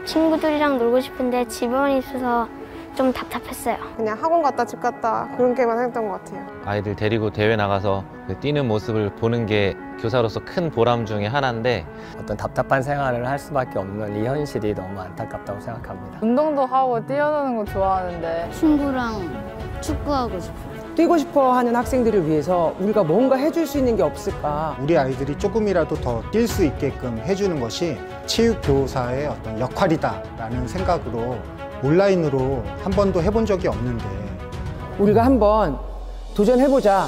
친구들이랑 놀고 싶은데 집에만 있어서 좀 답답했어요. 그냥 학원 갔다 집 갔다 그런 게만 했던 것 같아요. 아이들 데리고 대회 나가서 뛰는 모습을 보는 게 교사로서 큰 보람 중에 하나인데 어떤 답답한 생활을 할 수밖에 없는 이 현실이 너무 안타깝다고 생각합니다. 운동도 하고 뛰어노는 거 좋아하는데 친구랑 축구하고 싶어요. 뛰고 싶어 하는 학생들을 위해서 우리가 뭔가 해줄 수 있는 게 없을까? 우리 아이들이 조금이라도 더 뛸 수 있게끔 해주는 것이 체육교사의 어떤 역할이다라는 생각으로 온라인으로 한 번도 해본 적이 없는데 우리가 한번 도전해보자.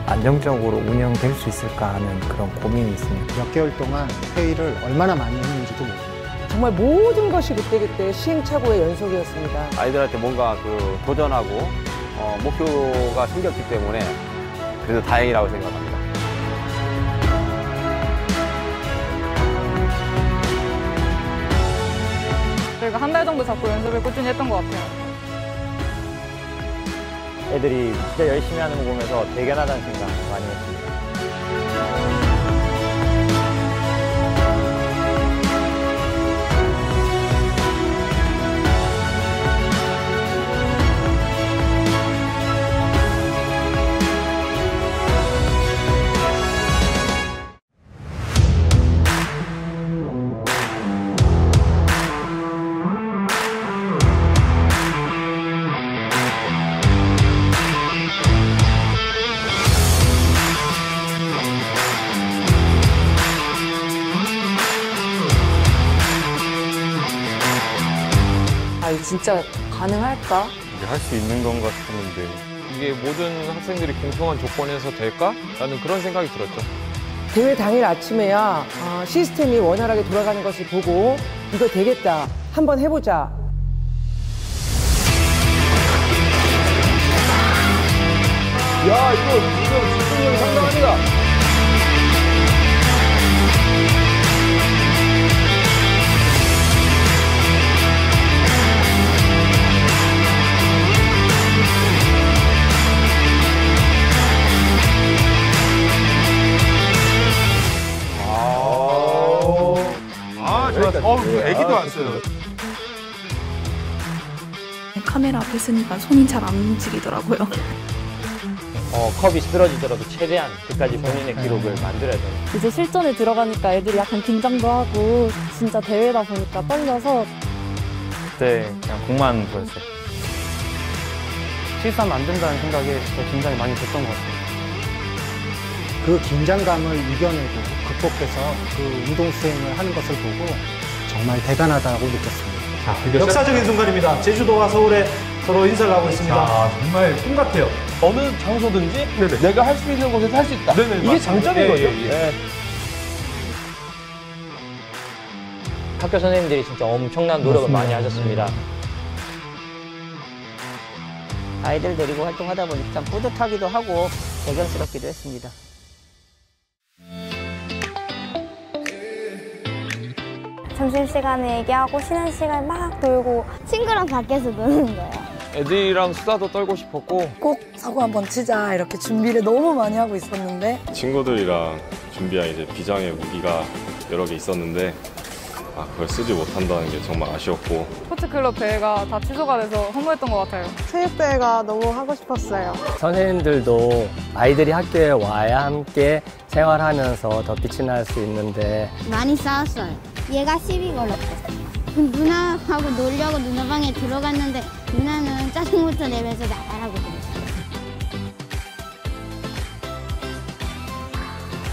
안정적으로 운영될 수 있을까 하는 그런 고민이 있습니다. 몇 개월 동안 회의를 얼마나 많이 했는지도 모릅니다. 정말 모든 것이 그때그때 시행착오의 연속이었습니다. 아이들한테 뭔가 도전하고 목표가 생겼기 때문에 그래도 다행이라고 생각합니다. 저희가 한 달 정도 잡고 연습을 꾸준히 했던 것 같아요. 애들이 진짜 열심히 하는 거 보면서 대견하다는 생각 많이 했습니다. 아, 이거 진짜 가능할까? 이게 할 수 있는 건가 싶었는데 이게 모든 학생들이 공평한 조건에서 될까? 라는 그런 생각이 들었죠. 대회 당일 아침에야 시스템이 원활하게 돌아가는 것을 보고 이거 되겠다. 한번 해보자. 야, 이거 집중력이 상당합니다. 애기도 왔어요. 카메라 앞에 있으니까 손이 잘 안 움직이더라고요. 컵이 쓰러지더라도 최대한 그까지 본인의 기록을 만들어야 돼요. 이제 실전에 들어가니까 애들이 약간 긴장도 하고 진짜 대회다 보니까 떨려서 그때 그냥 공만 보였어요. 실수하면 안 된다는 생각에 진짜 긴장이 많이 됐던 것 같아요. 그 긴장감을 이겨내고 극복해서 그 운동 수행을 하는 것을 보고 정말 대단하다고 느꼈습니다. 역사적인 순간입니다. 제주도와 서울에 서로 인사를 하고 있습니다. 아, 정말 꿈 같아요. 어느 장소든지 내가 할 수 있는 곳에서 할 수 있다. 이게 장점인 거죠. 학교 선생님들이 진짜 엄청난 노력을 많이 하셨습니다. 아이들 데리고 활동하다 보니까 참 뿌듯하기도 하고 대견스럽기도 했습니다. 점심시간에 얘기하고 쉬는 시간에 막 놀고 친구랑 밖에서 노는 거예요. 애들이랑 수다도 떨고 싶었고 꼭 사고 한번 치자 이렇게 준비를 너무 많이 하고 있었는데 친구들이랑 준비한 이제 비장의 무기가 여러 개 있었는데 그걸 쓰지 못한다는 게 정말 아쉬웠고 스포츠클럽 대회가 다 취소가 돼서 허무했던 것 같아요. 체육대회가 너무 하고 싶었어요. 선생님들도 아이들이 학교에 와야 함께 생활하면서 더 빛이 날 수 있는데 많이 싸웠어요. 얘가 시비 걸었어. 누나하고 놀려고 누나 방에 들어갔는데 누나는 짜증부터 내면서 나가라고 그랬어요.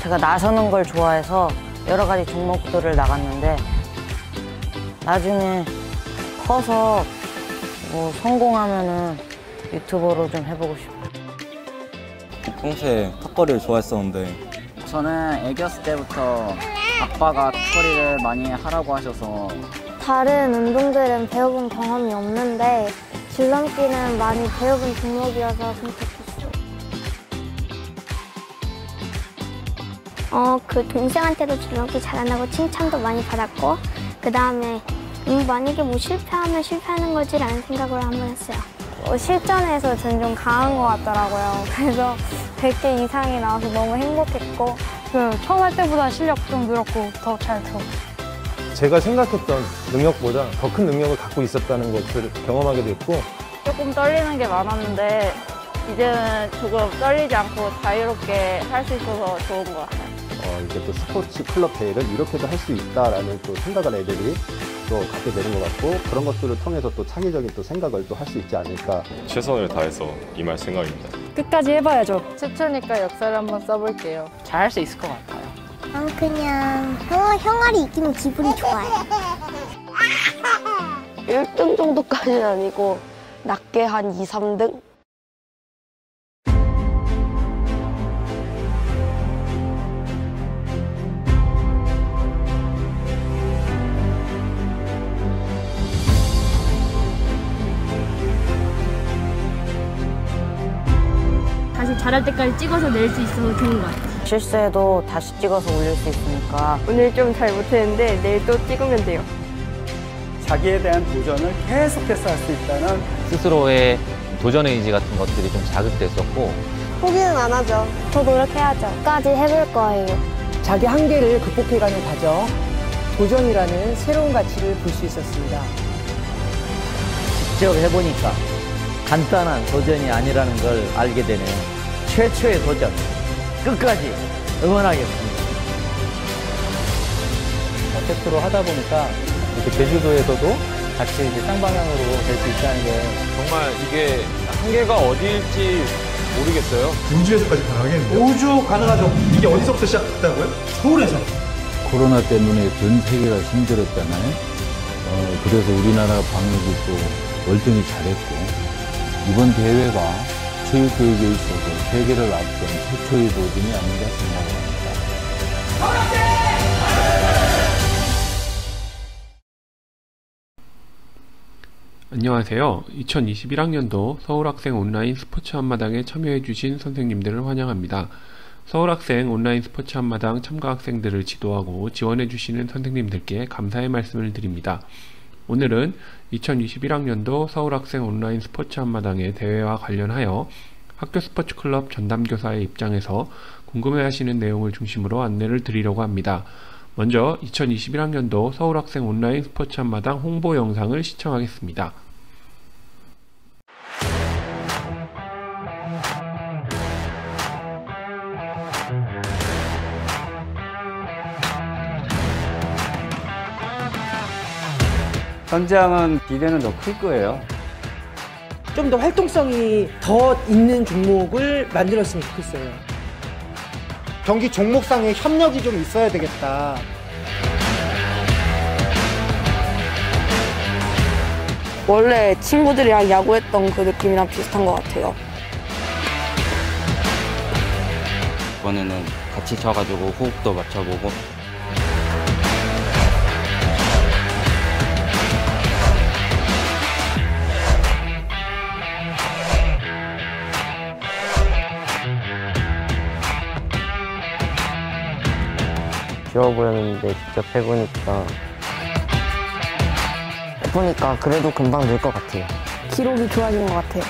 제가 나서는 걸 좋아해서 여러 가지 종목들을 나갔는데 나중에 커서 뭐 성공하면은 유튜버로 좀 해보고 싶어요. 평소에 턱걸이를 좋아했었는데 저는 애기였을 때부터 아빠가 턱걸이를 많이 하라고 하셔서 다른 운동들은 배워본 경험이 없는데 줄넘기는 많이 배워본 종목이어서 선택했어요. 그 동생한테도 줄넘기 잘한다고 칭찬도 많이 받았고 그 다음에 만약에 뭐 실패하면 실패하는 거지라는 생각을 한번 했어요. 실전에서 저는 좀 강한 것 같더라고요. 그래서 100개 이상이 나와서 너무 행복했고 처음 할 때보다 실력 좀 늘었고 더 잘 들었어요. 제가 생각했던 능력보다 더 큰 능력을 갖고 있었다는 것을 경험하게 됐고 조금 떨리는 게 많았는데 이제는 조금 떨리지 않고 자유롭게 할 수 있어서 좋은 것 같아요. 이제 또 스포츠 클럽 대회를 이렇게도 할 수 있다라는 또 생각을 애들이 또 갖게 되는 것 같고 그런 것들을 통해서 또 창의적인 또 생각을 또 할 수 있지 않을까. 최선을 다해서 임할 생각입니다. 끝까지 해봐야죠. 최초니까 역사를 한번 써볼게요. 잘할 수 있을 것 같아요. 그냥 형아리 이기면 기분이 좋아요. 1등 정도까지는 아니고 낮게 한 2, 3등? 다시 잘할 때까지 찍어서 낼 수 있어서 좋은 것 같아요. 실수해도 다시 찍어서 올릴 수 있으니까 오늘 좀 잘 못했는데 내일 또 찍으면 돼요. 자기에 대한 도전을 계속해서 할 수 있다는 스스로의 도전 의지 같은 것들이 좀 자극됐었고 포기는 안 하죠. 더 노력해야죠. 끝까지 해볼 거예요. 자기 한계를 극복해가는 과정, 도전이라는 새로운 가치를 볼 수 있었습니다. 직접 해보니까 간단한 도전이 아니라는 걸 알게 되네요. 최초의 도전, 끝까지 응원하겠습니다. 세트로 하다 보니까 이렇게 제주도에서도 같이 이제 쌍방향으로 될 수 있다는 게 정말 이게 한계가 어디일지 모르겠어요. 우주에서까지 가능하겠는데요? 우주 가능하죠. 이게 어디서부터 시작됐다고요? 서울에서. 코로나 때문에 전 세계가 힘들었잖아요. 그래서 우리나라 방역이 또 월등히 잘했고 이번 대회가 체육교육에 있어서 세계를 앞선 최초의 도전이 아닌가 생각합니다. 안녕하세요. 2021학년도 서울학생 온라인 스포츠 한마당에 참여해주신 선생님들을 환영합니다. 서울학생 온라인 스포츠 한마당 참가 학생들을 지도하고 지원해주시는 선생님들께 감사의 말씀을 드립니다. 오늘은 2021학년도 서울학생 온라인 스포츠 한마당의 대회와 관련하여 학교 스포츠클럽 전담교사의 입장에서 궁금해하시는 내용을 중심으로 안내를 드리려고 합니다. 먼저 2021학년도 서울학생 온라인 스포츠 한마당 홍보 영상을 시청하겠습니다. 현장은 기대는 더 클 거예요. 좀 더 활동성이 더 있는 종목을 만들었으면 좋겠어요. 경기 종목상에 협력이 좀 있어야 되겠다. 원래 친구들이랑 야구했던 그 느낌이랑 비슷한 것 같아요. 이번에는 같이 쳐가지고 호흡도 맞춰보고 쉬워 보였는데 직접 해보니까 그래도 금방 늘 것 같아요. 기록이 좋아진 것 같아요.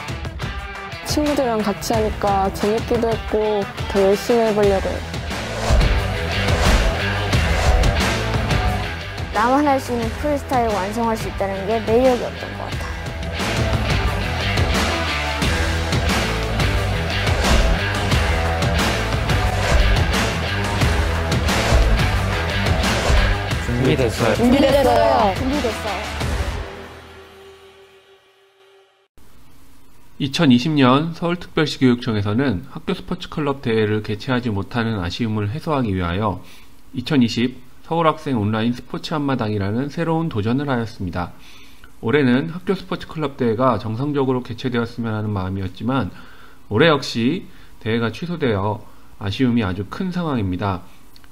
친구들이랑 같이 하니까 재밌기도 했고 더 열심히 해보려고요. 나만 할 수 있는 프리스타일을 완성할 수 있다는 게 매력이었던 것 같아요. 준비됐어요. 준비됐어요. 2020년 서울특별시 교육청에서는 학교 스포츠클럽 대회를 개최하지 못하는 아쉬움을 해소하기 위하여 2020 서울학생 온라인 스포츠 한마당이라는 새로운 도전을 하였습니다. 올해는 학교 스포츠클럽 대회가 정상적으로 개최되었으면 하는 마음이었지만 올해 역시 대회가 취소되어 아쉬움이 아주 큰 상황입니다.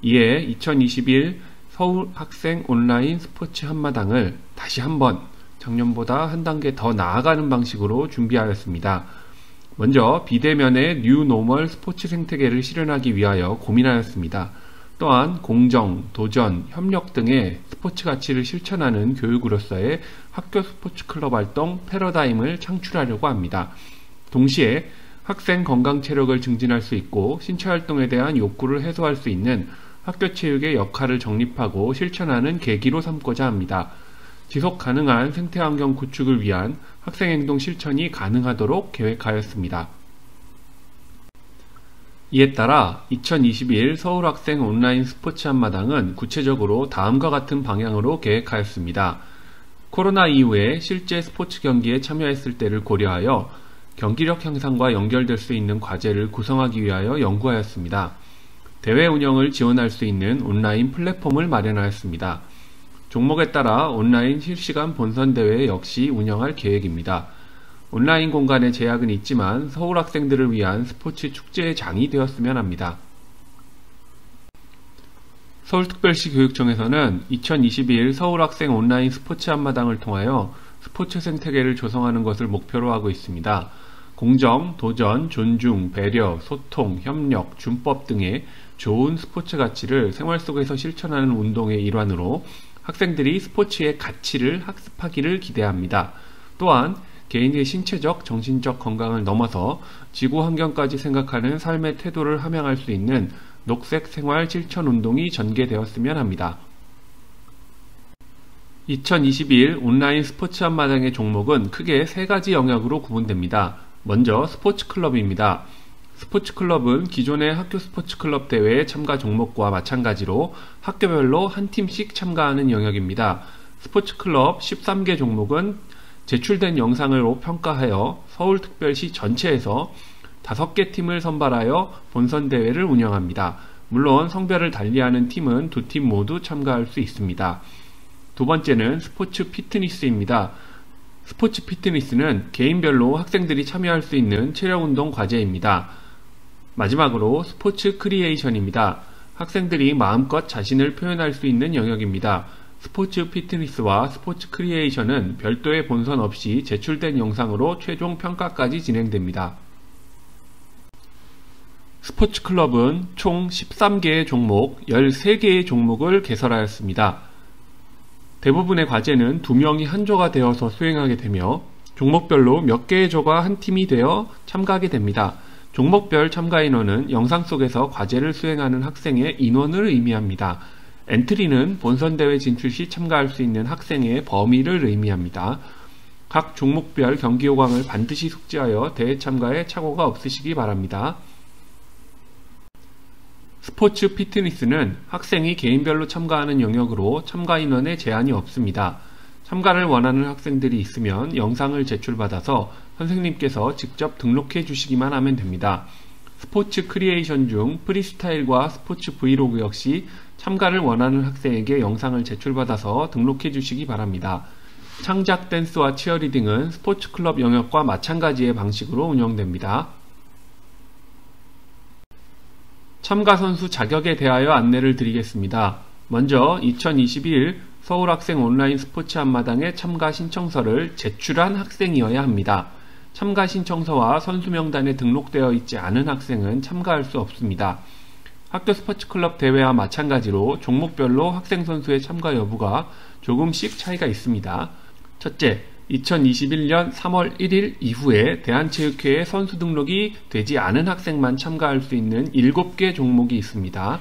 이에 2021 서울학생 온라인 스포츠 한마당을 다시 한번 작년보다 한 단계 더 나아가는 방식으로 준비하였습니다. 먼저 비대면의 뉴노멀 스포츠 생태계를 실현하기 위하여 고민하였습니다. 또한 공정, 도전, 협력 등의 스포츠 가치를 실천하는 교육으로서의 학교 스포츠 클럽 활동 패러다임을 창출하려고 합니다. 동시에 학생 건강 체력을 증진할 수 있고 신체 활동에 대한 욕구를 해소할 수 있는 학교 체육의 역할을 정립하고 실천하는 계기로 삼고자 합니다. 지속 가능한 생태 환경 구축을 위한 학생 행동 실천이 가능하도록 계획하였습니다. 이에 따라 2021 서울학생 온라인 스포츠 한마당은 구체적으로 다음과 같은 방향으로 계획하였습니다. 코로나 이후에 실제 스포츠 경기에 참여했을 때를 고려하여 경기력 향상과 연결될 수 있는 과제를 구성하기 위하여 연구하였습니다. 대회 운영을 지원할 수 있는 온라인 플랫폼을 마련하였습니다. 종목에 따라 온라인 실시간 본선 대회 역시 운영할 계획입니다. 온라인 공간의 제약은 있지만 서울 학생들을 위한 스포츠 축제의 장이 되었으면 합니다. 서울특별시 교육청에서는 2021 서울학생 온라인 스포츠 한마당을 통하여 스포츠 생태계를 조성하는 것을 목표로 하고 있습니다. 공정, 도전, 존중, 배려, 소통, 협력, 준법 등의 좋은 스포츠 가치를 생활 속에서 실천하는 운동의 일환으로 학생들이 스포츠의 가치를 학습하기를 기대합니다. 또한 개인의 신체적, 정신적 건강을 넘어서 지구 환경까지 생각하는 삶의 태도를 함양할 수 있는 녹색 생활 실천 운동이 전개되었으면 합니다. 2021 온라인 스포츠 한마당의 종목은 크게 3가지 영역으로 구분됩니다. 먼저 스포츠 클럽입니다. 스포츠 클럽은 기존의 학교 스포츠 클럽 대회의 참가 종목과 마찬가지로 학교별로 한 팀씩 참가하는 영역입니다. 스포츠 클럽 13개 종목은 제출된 영상으로 평가하여 서울특별시 전체에서 5개 팀을 선발하여 본선 대회를 운영합니다. 물론 성별을 달리하는 팀은 2팀 모두 참가할 수 있습니다. 두 번째는 스포츠 피트니스입니다. 스포츠 피트니스는 개인별로 학생들이 참여할 수 있는 체력운동 과제입니다. 마지막으로 스포츠 크리에이션입니다. 학생들이 마음껏 자신을 표현할 수 있는 영역입니다. 스포츠 피트니스와 스포츠 크리에이션은 별도의 본선 없이 제출된 영상으로 최종 평가까지 진행됩니다. 스포츠 클럽은 총 13개의 종목, 13개의 종목을 개설하였습니다. 대부분의 과제는 2명이 한 조가 되어서 수행하게 되며 종목별로 몇 개의 조가 한 팀이 되어 참가하게 됩니다. 종목별 참가 인원은 영상 속에서 과제를 수행하는 학생의 인원을 의미합니다. 엔트리는 본선대회 진출 시 참가할 수 있는 학생의 범위를 의미합니다. 각 종목별 경기 요강을 반드시 숙지하여 대회 참가에 착오가 없으시기 바랍니다. 스포츠 피트니스는 학생이 개인별로 참가하는 영역으로 참가 인원에 제한이 없습니다. 참가를 원하는 학생들이 있으면 영상을 제출받아서 선생님께서 직접 등록해 주시기만 하면 됩니다. 스포츠 크리에이션 중 프리스타일과 스포츠 브이로그 역시 참가를 원하는 학생에게 영상을 제출받아서 등록해 주시기 바랍니다. 창작 댄스와 치어리딩은 스포츠 클럽 영역과 마찬가지의 방식으로 운영됩니다. 참가 선수 자격에 대하여 안내를 드리겠습니다. 먼저 2021 서울학생 온라인 스포츠 한마당에 참가 신청서를 제출한 학생이어야 합니다. 참가 신청서와 선수 명단에 등록되어 있지 않은 학생은 참가할 수 없습니다. 학교 스포츠클럽 대회와 마찬가지로 종목별로 학생 선수의 참가 여부가 조금씩 차이가 있습니다. 첫째, 2021년 3월 1일 이후에 대한체육회에 선수 등록이 되지 않은 학생만 참가할 수 있는 7개 종목이 있습니다.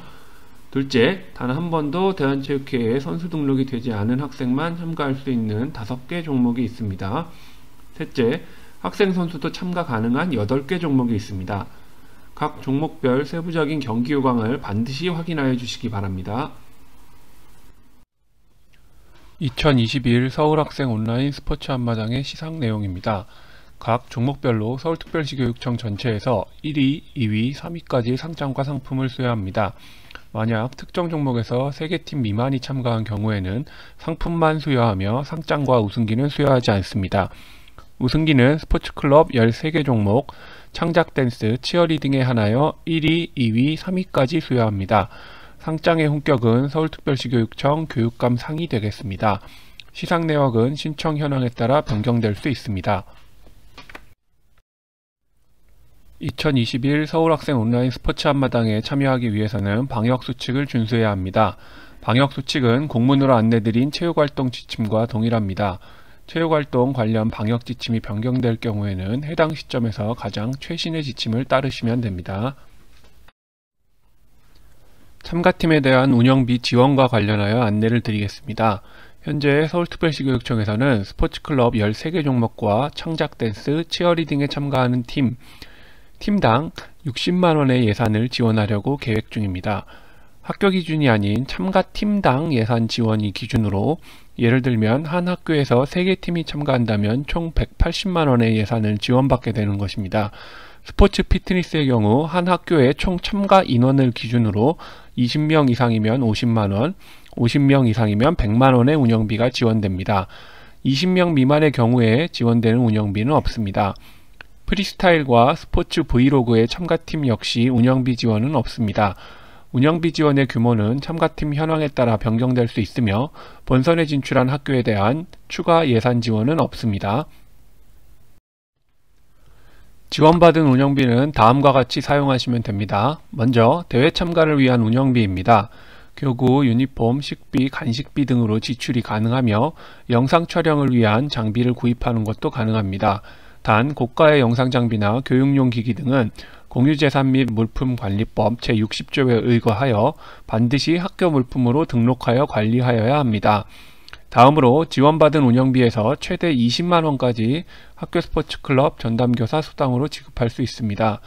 둘째, 단 한 번도 대한체육회에 선수 등록이 되지 않은 학생만 참가할 수 있는 5개 종목이 있습니다. 셋째, 학생 선수도 참가 가능한 8개 종목이 있습니다. 각 종목별 세부적인 경기 요강을 반드시 확인하여 주시기 바랍니다. 2021 서울학생 온라인 스포츠 한마당의 시상 내용입니다. 각 종목별로 서울특별시 교육청 전체에서 1위, 2위, 3위까지 상장과 상품을 수여합니다. 만약 특정 종목에서 3개 팀 미만이 참가한 경우에는 상품만 수여하며 상장과 우승기는 수여하지 않습니다. 우승기는 스포츠클럽 13개 종목, 창작댄스, 치어리딩에 한하여 1위, 2위, 3위까지 수여합니다. 상장의 훈격은 서울특별시 교육청 교육감 상이 되겠습니다. 시상 내역은 신청 현황에 따라 변경될 수 있습니다. 2021 서울학생 온라인 스포츠 한마당에 참여하기 위해서는 방역수칙을 준수해야 합니다. 방역수칙은 공문으로 안내드린 체육활동 지침과 동일합니다. 체육활동 관련 방역 지침이 변경될 경우에는 해당 시점에서 가장 최신의 지침을 따르시면 됩니다. 참가팀에 대한 운영비 지원과 관련하여 안내를 드리겠습니다. 현재 서울특별시교육청에서는 스포츠클럽 13개 종목과 창작댄스, 치어리딩에 참가하는 팀당 60만원의 예산을 지원하려고 계획 중입니다. 학교 기준이 아닌 참가팀당 예산 지원이 기준으로 예를 들면 한 학교에서 3개 팀이 참가한다면 총 180만원의 예산을 지원받게 되는 것입니다. 스포츠 피트니스의 경우 한 학교의 총 참가 인원을 기준으로 20명 이상이면 50만원, 50명 이상이면 100만원의 운영비가 지원됩니다. 20명 미만의 경우에 지원되는 운영비는 없습니다. 프리스타일과 스포츠 브이로그의 참가팀 역시 운영비 지원은 없습니다. 운영비 지원의 규모는 참가팀 현황에 따라 변경될 수 있으며 본선에 진출한 학교에 대한 추가 예산 지원은 없습니다. 지원받은 운영비는 다음과 같이 사용하시면 됩니다. 먼저 대회 참가를 위한 운영비입니다. 교구, 유니폼, 식비, 간식비 등으로 지출이 가능하며 영상 촬영을 위한 장비를 구입하는 것도 가능합니다. 단 고가의 영상 장비나 교육용 기기 등은 공유재산 및 물품관리법 제60조에 의거하여 반드시 학교 물품으로 등록하여 관리하여야 합니다. 다음으로 지원받은 운영비에서 최대 20만원까지 학교 스포츠클럽 전담교사 수당으로 지급할 수 있습니다.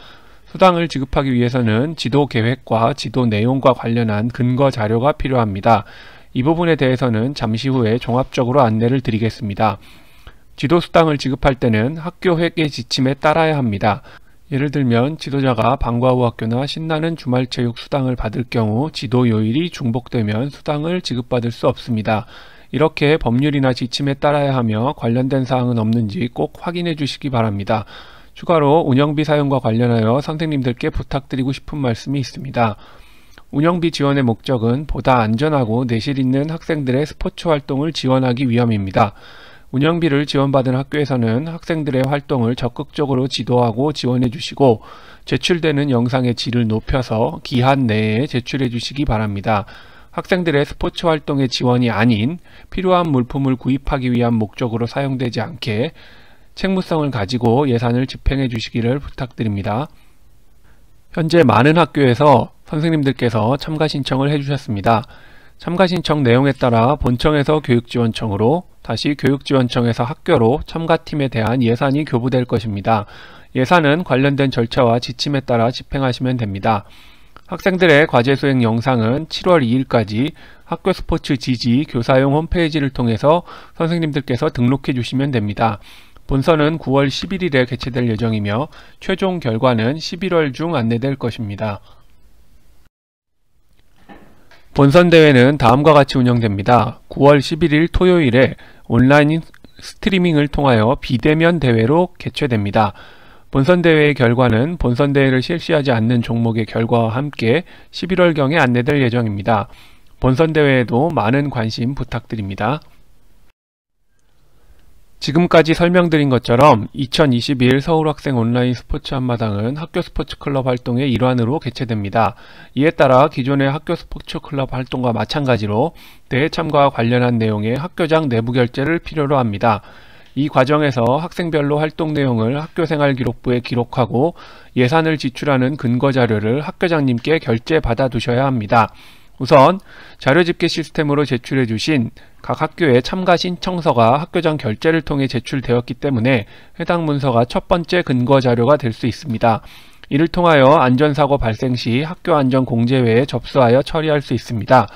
수당을 지급하기 위해서는 지도 계획과 지도 내용과 관련한 근거 자료가 필요합니다. 이 부분에 대해서는 잠시 후에 종합적으로 안내를 드리겠습니다. 지도 수당을 지급할 때는 학교 회계 지침에 따라야 합니다. 예를 들면 지도자가 방과 후 학교나 신나는 주말체육 수당을 받을 경우 지도 요일이 중복되면 수당을 지급받을 수 없습니다. 이렇게 법률이나 지침에 따라야 하며 관련된 사항은 없는지 꼭 확인해 주시기 바랍니다. 추가로 운영비 사용과 관련하여 선생님들께 부탁드리고 싶은 말씀이 있습니다. 운영비 지원의 목적은 보다 안전하고 내실 있는 학생들의 스포츠 활동을 지원하기 위함입니다. 운영비를 지원받은 학교에서는 학생들의 활동을 적극적으로 지도하고 지원해 주시고 제출되는 영상의 질을 높여서 기한 내에 제출해 주시기 바랍니다. 학생들의 스포츠 활동의 지원이 아닌 필요한 물품을 구입하기 위한 목적으로 사용되지 않게 책무성을 가지고 예산을 집행해 주시기를 부탁드립니다. 현재 많은 학교에서 선생님들께서 참가 신청을 해주셨습니다. 참가 신청 내용에 따라 본청에서 교육지원청으로 다시 교육지원청에서 학교로 참가팀에 대한 예산이 교부될 것입니다. 예산은 관련된 절차와 지침에 따라 집행하시면 됩니다. 학생들의 과제 수행 영상은 7월 2일까지 학교 스포츠 지지 교사용 홈페이지를 통해서 선생님들께서 등록해 주시면 됩니다. 본선은 9월 11일에 개최될 예정이며 최종 결과는 11월 중 안내될 것입니다. 본선 대회는 다음과 같이 운영됩니다. 9월 11일 토요일에 온라인 스트리밍을 통하여 비대면 대회로 개최됩니다. 본선 대회의 결과는 본선 대회를 실시하지 않는 종목의 결과와 함께 11월경에 안내될 예정입니다. 본선 대회에도 많은 관심 부탁드립니다. 지금까지 설명드린 것처럼 2021 서울학생 온라인 스포츠 한마당은 학교 스포츠 클럽 활동의 일환으로 개최됩니다. 이에 따라 기존의 학교 스포츠 클럽 활동과 마찬가지로 대회 참가와 관련한 내용의 학교장 내부 결제를 필요로 합니다. 이 과정에서 학생별로 활동 내용을 학교생활기록부에 기록하고 예산을 지출하는 근거자료를 학교장님께 결제 받아 두셔야 합니다. 우선 자료집계 시스템으로 제출해 주신 각 학교의 참가 신청서가 학교장 결제를 통해 제출되었기 때문에 해당 문서가 첫 번째 근거자료가 될 수 있습니다. 이를 통하여 안전사고 발생 시 학교안전공제회에 접수하여 처리할 수 있습니다.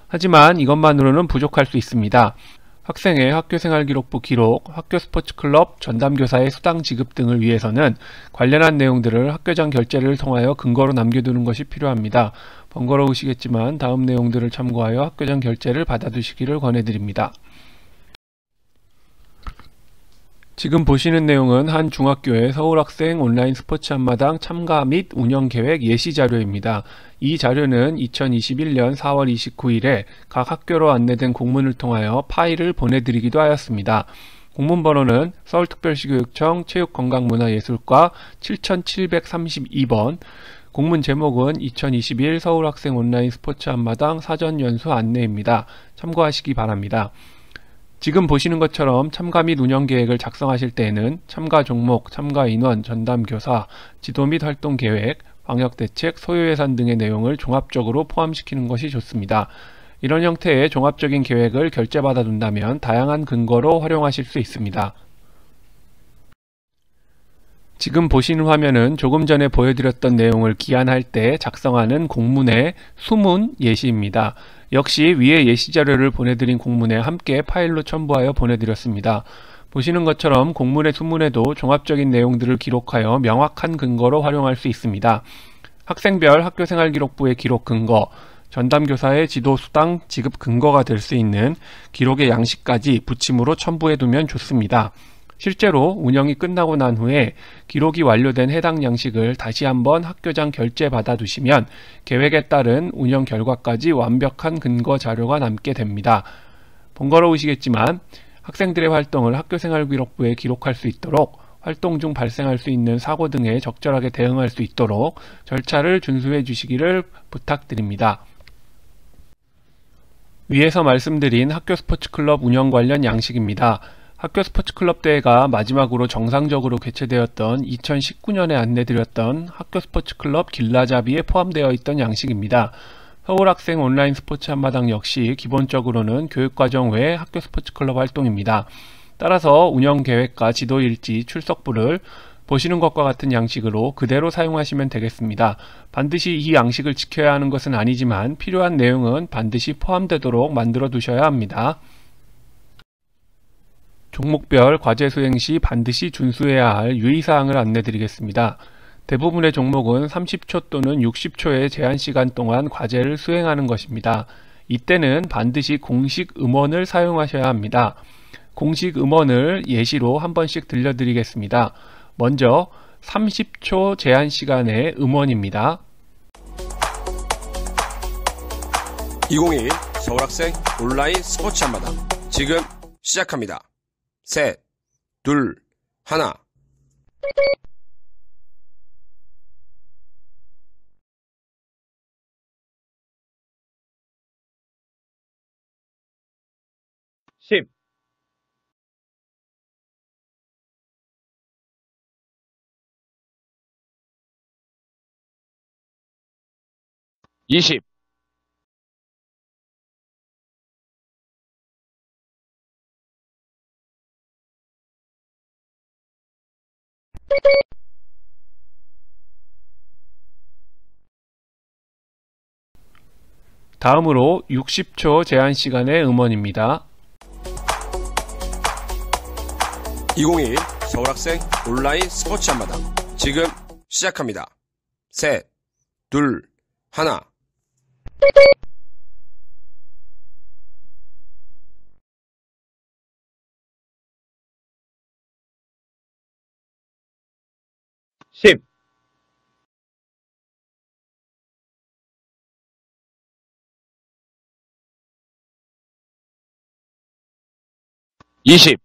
하지만 이것만으로는 부족할 수 있습니다. 학생의 학교생활기록부 기록, 학교 스포츠클럽, 전담교사의 수당 지급 등을 위해서는 관련한 내용들을 학교장 결제를 통하여 근거로 남겨두는 것이 필요합니다. 번거로우시겠지만 다음 내용들을 참고하여 학교장 결제를 받아두시기를 권해드립니다. 지금 보시는 내용은 한 중학교의 서울학생 온라인 스포츠 한마당 참가 및 운영계획 예시자료입니다. 이 자료는 2021년 4월 29일에 각 학교로 안내된 공문을 통하여 파일을 보내드리기도 하였습니다. 공문 번호는 서울특별시교육청 체육건강문화예술과 7732번, 공문 제목은 2021 서울학생 온라인 스포츠 한마당 사전연수 안내입니다. 참고하시기 바랍니다. 지금 보시는 것처럼 참가 및 운영 계획을 작성하실 때에는 참가 종목, 참가 인원, 전담 교사, 지도 및 활동 계획, 방역 대책, 소요 예산 등의 내용을 종합적으로 포함시키는 것이 좋습니다. 이런 형태의 종합적인 계획을 결제받아 둔다면 다양한 근거로 활용하실 수 있습니다. 지금 보시는 화면은 조금 전에 보여드렸던 내용을 기한할 때 작성하는 공문의 수문 예시입니다. 역시 위에 예시 자료를 보내드린 공문에 함께 파일로 첨부하여 보내드렸습니다. 보시는 것처럼 공문의 수문에도 종합적인 내용들을 기록하여 명확한 근거로 활용할 수 있습니다. 학생별 학교생활기록부의 기록 근거, 전담교사의 지도수당 지급 근거가 될 수 있는 기록의 양식까지 붙임으로 첨부해두면 좋습니다. 실제로 운영이 끝나고 난 후에 기록이 완료된 해당 양식을 다시 한번 학교장 결제받아 두시면 계획에 따른 운영 결과까지 완벽한 근거 자료가 남게 됩니다. 번거로우시겠지만 학생들의 활동을 학교생활기록부에 기록할 수 있도록 활동 중 발생할 수 있는 사고 등에 적절하게 대응할 수 있도록 절차를 준수해 주시기를 부탁드립니다. 위에서 말씀드린 학교 스포츠클럽 운영 관련 양식입니다. 학교 스포츠클럽 대회가 마지막으로 정상적으로 개최되었던 2019년에 안내드렸던 학교 스포츠클럽 길라잡이에 포함되어 있던 양식입니다. 서울학생 온라인 스포츠 한마당 역시 기본적으로는 교육과정 외 학교 스포츠클럽 활동입니다. 따라서 운영계획과 지도일지, 출석부를 보시는 것과 같은 양식으로 그대로 사용하시면 되겠습니다. 반드시 이 양식을 지켜야 하는 것은 아니지만 필요한 내용은 반드시 포함되도록 만들어 두셔야 합니다. 종목별 과제 수행 시 반드시 준수해야 할 유의사항을 안내드리겠습니다. 대부분의 종목은 30초 또는 60초의 제한시간 동안 과제를 수행하는 것입니다. 이때는 반드시 공식 음원을 사용하셔야 합니다. 공식 음원을 예시로 한 번씩 들려드리겠습니다. 먼저 30초 제한시간의 음원입니다. 2021 서울학생 온라인 스포츠 한마당 지금 시작합니다. 셋, 둘, 하나. 십, 20, '다음으로 60초 제한시간의 음원입니다. 2021 서울학생 온라인 스포츠 한마당 지금 시작합니다. 셋, 둘, 하나. 10, 20,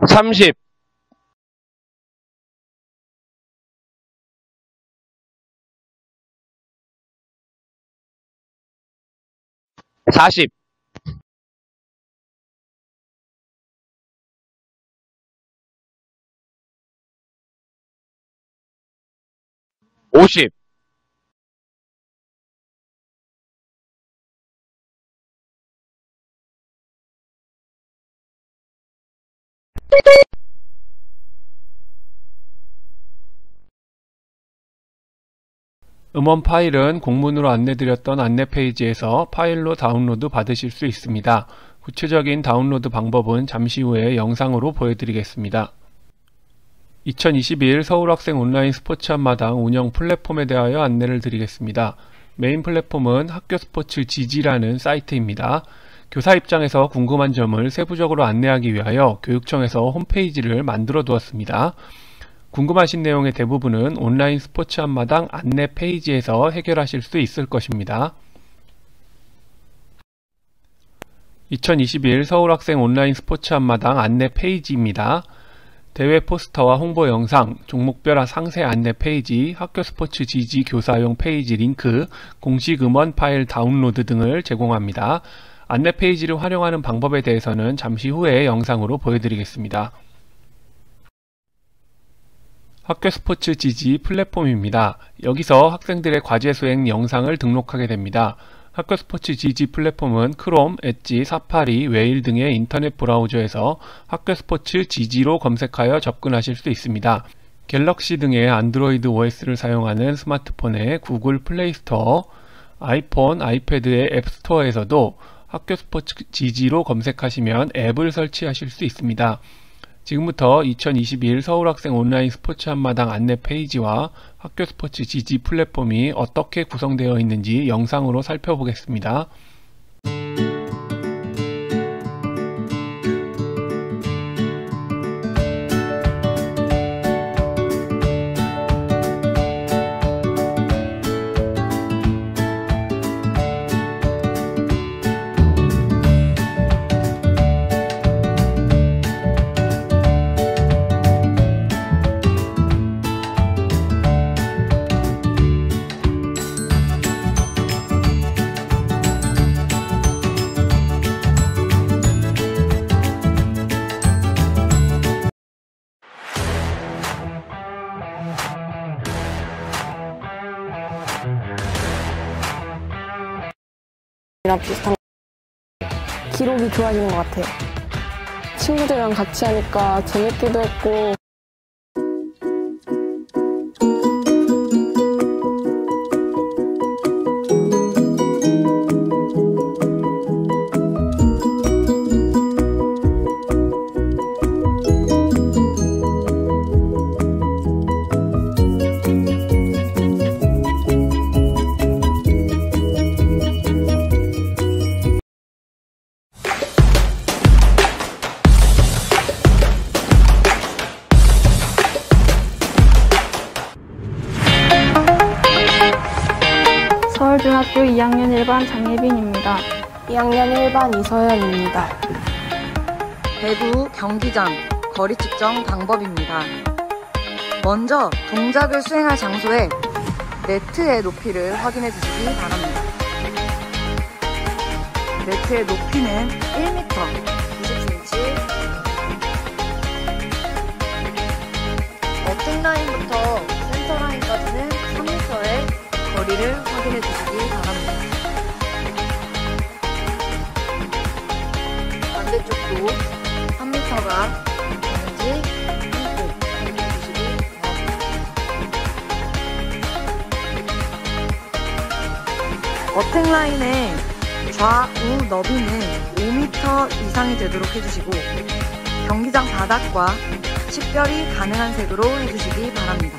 30, 40, 50, '음원 파일은 공문으로 안내드렸던 안내 페이지에서 파일로 다운로드 받으실 수 있습니다. 구체적인 다운로드 방법은 잠시 후에 영상으로 보여드리겠습니다. 2021 서울학생 온라인 스포츠 한마당 운영 플랫폼에 대하여 안내를 드리겠습니다. 메인 플랫폼은 학교스포츠 지지라는 사이트입니다. 교사 입장에서 궁금한 점을 세부적으로 안내하기 위하여 교육청에서 홈페이지를 만들어 두었습니다. 궁금하신 내용의 대부분은 온라인 스포츠 한마당 안내 페이지에서 해결하실 수 있을 것입니다. 2021 서울학생 온라인 스포츠 한마당 안내 페이지입니다. 대회 포스터와 홍보 영상, 종목별 상세 안내 페이지, 학교 스포츠 지지 교사용 페이지 링크, 공식 음원 파일 다운로드 등을 제공합니다. 안내 페이지를 활용하는 방법에 대해서는 잠시 후에 영상으로 보여드리겠습니다. 학교 스포츠 지지 플랫폼입니다. 여기서 학생들의 과제 수행 영상을 등록하게 됩니다. 학교 스포츠 지지 플랫폼은 크롬, 엣지, 사파리, 웨일 등의 인터넷 브라우저에서 학교 스포츠 지지로 검색하여 접근하실 수 있습니다. 갤럭시 등의 안드로이드 OS를 사용하는 스마트폰의 구글 플레이 스토어, 아이폰, 아이패드의 앱 스토어에서도 학교 스포츠 지지로 검색하시면 앱을 설치하실 수 있습니다. 지금부터 2021 서울학생 온라인 스포츠 한마당 안내 페이지와 학교 스포츠 지지 플랫폼이 어떻게 구성되어 있는지 영상으로 살펴보겠습니다. 이랑 비슷한 기록이 좋아지는 것 같아요. 친구들이랑 같이 하니까 재밌기도 했고 서울중학교 2학년 1반 장예빈입니다. 2학년 1반 이서연입니다. 배구 경기장 거리 측정 방법입니다. 먼저 동작을 수행할 장소에 네트의 높이를 확인해 주시기 바랍니다. 네트의 높이는 1m 90cm, 어택라인부터 센터라인까지는 3m의 거리를 확인해 주시기 바랍니다. 반대쪽도 3m가 되는지 확인해 주시기 바랍니다. 어택라인의 좌우 너비는 5m 이상이 되도록 해주시고 경기장 바닥과 식별이 가능한 색으로 해주시기 바랍니다.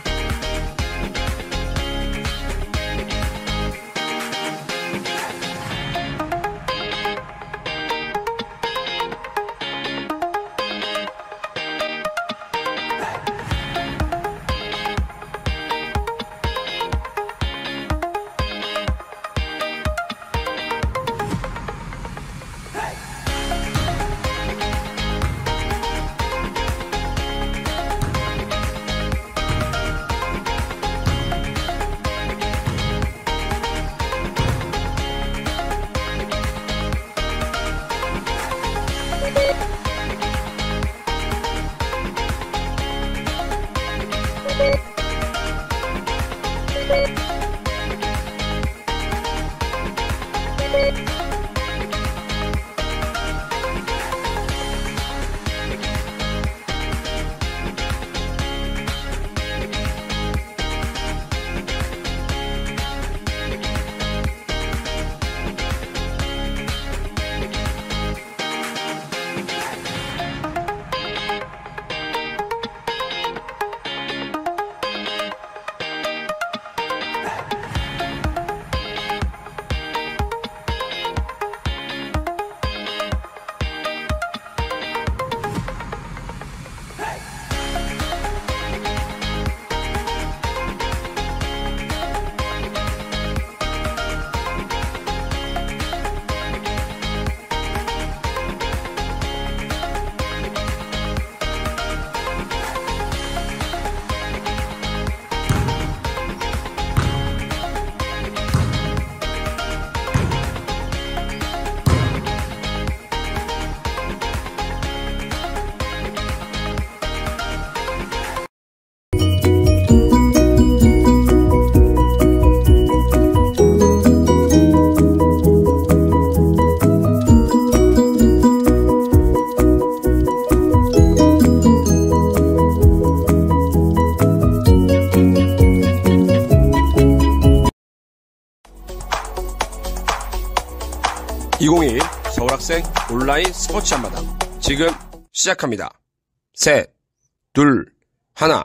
2021 서울학생 온라인 스포츠 한마당 지금 시작합니다. 셋, 둘, 하나.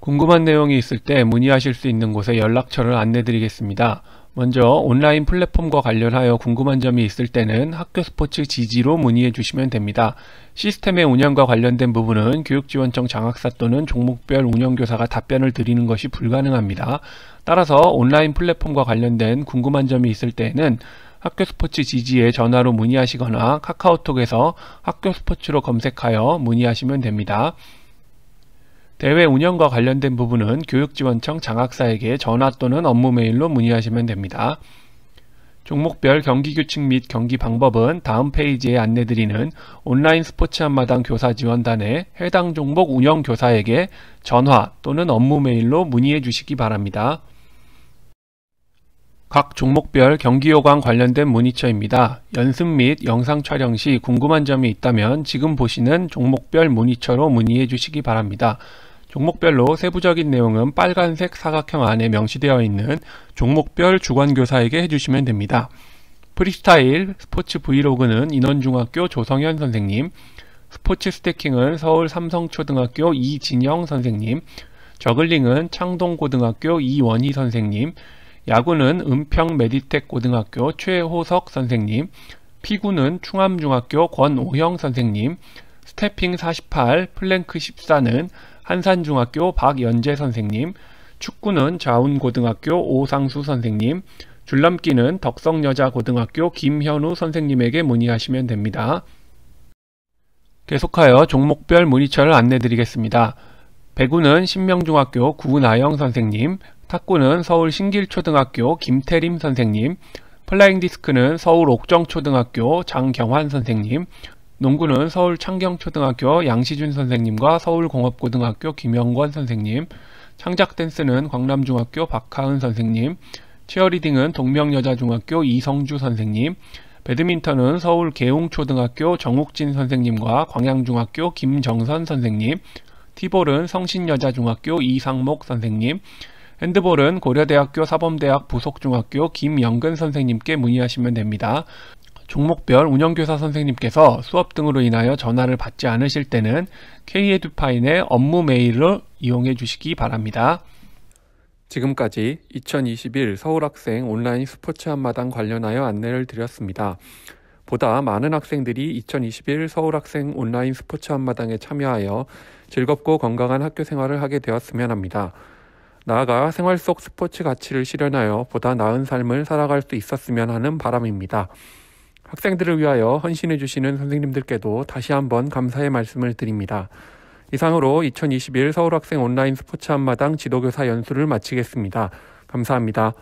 궁금한 내용이 있을 때 문의하실 수 있는 곳에 연락처를 안내드리겠습니다. 먼저 온라인 플랫폼과 관련하여 궁금한 점이 있을 때는 학교 스포츠 지지로 문의해 주시면 됩니다. 시스템의 운영과 관련된 부분은 교육지원청 장학사 또는 종목별 운영교사가 답변을 드리는 것이 불가능합니다. 따라서 온라인 플랫폼과 관련된 궁금한 점이 있을 때는 학교 스포츠 지지에 전화로 문의하시거나 카카오톡에서 학교 스포츠로 검색하여 문의하시면 됩니다. 대회 운영과 관련된 부분은 교육지원청 장학사에게 전화 또는 업무 메일로 문의하시면 됩니다. 종목별 경기 규칙 및 경기 방법은 다음 페이지에 안내드리는 온라인 스포츠 한마당 교사 지원단의 해당 종목 운영 교사에게 전화 또는 업무 메일로 문의해 주시기 바랍니다. 각 종목별 경기 요강 관련된 모니처입니다. 연습 및 영상 촬영 시 궁금한 점이 있다면 지금 보시는 종목별 모니처로 문의해 주시기 바랍니다. 종목별로 세부적인 내용은 빨간색 사각형 안에 명시되어 있는 종목별 주관교사에게 해주시면 됩니다. 프리스타일 스포츠 브이로그는 인원중학교 조성현 선생님, 스포츠 스태킹은 서울 삼성초등학교 이진영 선생님, 저글링은 창동고등학교 이원희 선생님, 야구는 은평 메디텍 고등학교 최호석 선생님, 피구는 충암중학교 권오형 선생님, 스태핑 48, 플랭크 14는 한산중학교 박연재 선생님, 축구는 자운고등학교 오상수 선생님, 줄넘기는 덕성여자고등학교 김현우 선생님에게 문의하시면 됩니다. 계속하여 종목별 모니처를 안내드리겠습니다. 배구는 신명중학교 구나영 선생님, 탁구는 서울 신길초등학교 김태림 선생님, 플라잉 디스크는 서울 옥정초등학교 장경환 선생님, 농구는 서울 창경초등학교 양시준 선생님과 서울공업고등학교 김영권 선생님, 창작댄스는 광남중학교 박하은 선생님, 치어리딩은 동명여자중학교 이성주 선생님, 배드민턴은 서울 계웅초등학교 정욱진 선생님과 광양중학교 김정선 선생님, 티볼은 성신여자중학교 이상목 선생님, 핸드볼은 고려대학교 사범대학 부속중학교 김영근 선생님께 문의하시면 됩니다. 종목별 운영교사 선생님께서 수업 등으로 인하여 전화를 받지 않으실 때는 K-에듀파인의 업무 메일을 이용해 주시기 바랍니다. 지금까지 2021 서울학생 온라인 스포츠 한마당 관련하여 안내를 드렸습니다. 보다 많은 학생들이 2021 서울학생 온라인 스포츠 한마당에 참여하여 즐겁고 건강한 학교 생활을 하게 되었으면 합니다. 나아가 생활 속 스포츠 가치를 실현하여 보다 나은 삶을 살아갈 수 있었으면 하는 바람입니다. 학생들을 위하여 헌신해 주시는 선생님들께도 다시 한번 감사의 말씀을 드립니다. 이상으로 2021 서울학생 온라인 스포츠 한마당 지도교사 연수를 마치겠습니다. 감사합니다.